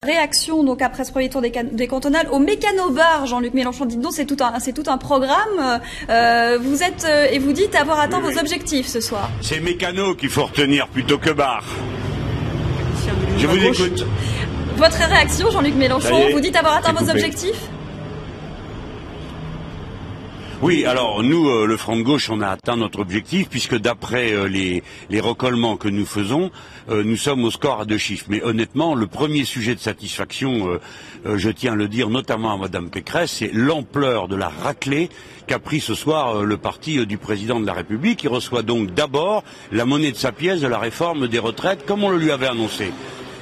réaction donc après ce premier tour des cantonales au mécano-bar. Jean-Luc Mélenchon, dites donc, c'est tout un programme. Vous êtes et vous dites avoir atteint vos objectifs ce soir. C'est mécano qu'il faut retenir plutôt que bar. Je vous écoute. Votre réaction, Jean-Luc Mélenchon, vous dites avoir atteint vos objectifs? Oui, alors nous, le Front de gauche, on a atteint notre objectif puisque d'après les recollements que nous faisons, nous sommes au score à 2 chiffres. Mais honnêtement, le premier sujet de satisfaction, je tiens à le dire notamment à Madame Pécresse, c'est l'ampleur de la raclée qu'a pris ce soir le parti du président de la République. Il reçoit donc d'abord la monnaie de sa pièce de la réforme des retraites, comme on le lui avait annoncé.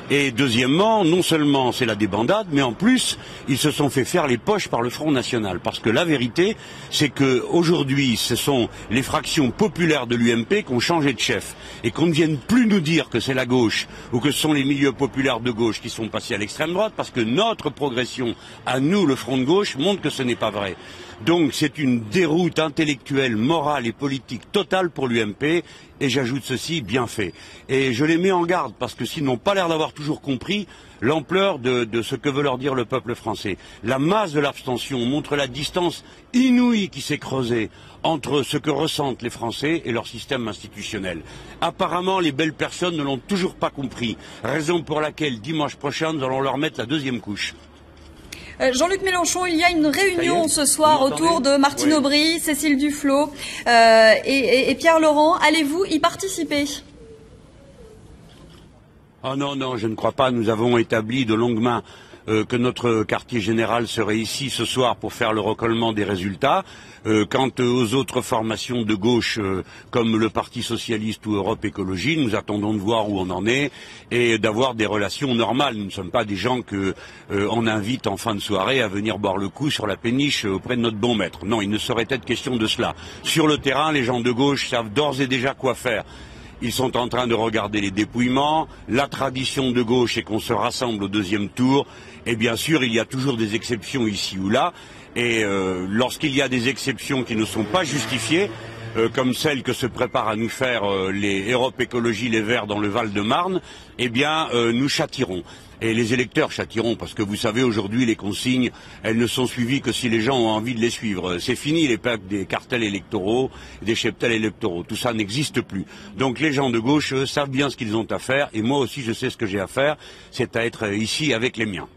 Et deuxièmement, non seulement c'est la débandade, mais en plus, ils se sont fait faire les poches par le Front National. Parce que la vérité, c'est que aujourd'hui, ce sont les fractions populaires de l'UMP qui ont changé de chef. Et qu'on ne vienne plus nous dire que c'est la gauche, ou que ce sont les milieux populaires de gauche qui sont passés à l'extrême droite, parce que notre progression, à nous, le Front de gauche, montre que ce n'est pas vrai. Donc c'est une déroute intellectuelle, morale et politique totale pour l'UMP, et j'ajoute ceci, bien fait. Et je les mets en garde, parce que s'ils n'ont pas l'air d'avoir toujours compris l'ampleur de ce que veut leur dire le peuple français. La masse de l'abstention montre la distance inouïe qui s'est creusée entre ce que ressentent les Français et leur système institutionnel. Apparemment, les belles personnes ne l'ont toujours pas compris, raison pour laquelle dimanche prochain, nous allons leur mettre la 2e couche. Jean-Luc Mélenchon, il y a une réunion ce soir autour de Martine Aubry, Cécile Duflot et Pierre Laurent. Allez-vous y participer? Oh non, non, je ne crois pas. Nous avons établi de longue main que notre quartier général serait ici ce soir pour faire le recollement des résultats. Quant aux autres formations de gauche comme le Parti Socialiste ou Europe Écologie, nous attendons de voir où on en est et d'avoir des relations normales. Nous ne sommes pas des gens qu'on invite en fin de soirée à venir boire le coup sur la péniche auprès de notre bon maître. Non, il ne saurait être question de cela. Sur le terrain, les gens de gauche savent d'ores et déjà quoi faire. Ils sont en train de regarder les dépouillements. La tradition de gauche est qu'on se rassemble au 2e tour. Et bien sûr, il y a toujours des exceptions ici ou là. Et lorsqu'il y a des exceptions qui ne sont pas justifiées, comme celle que se préparent à nous faire les Europe Écologie, les Verts dans le Val-de-Marne, eh bien, nous châtirons. Et les électeurs châtiront, parce que vous savez, aujourd'hui, les consignes, elles ne sont suivies que si les gens ont envie de les suivre. C'est fini l'époque des cartels électoraux, des cheptels électoraux. Tout ça n'existe plus. Donc les gens de gauche savent bien ce qu'ils ont à faire, et moi aussi je sais ce que j'ai à faire, c'est à être ici avec les miens.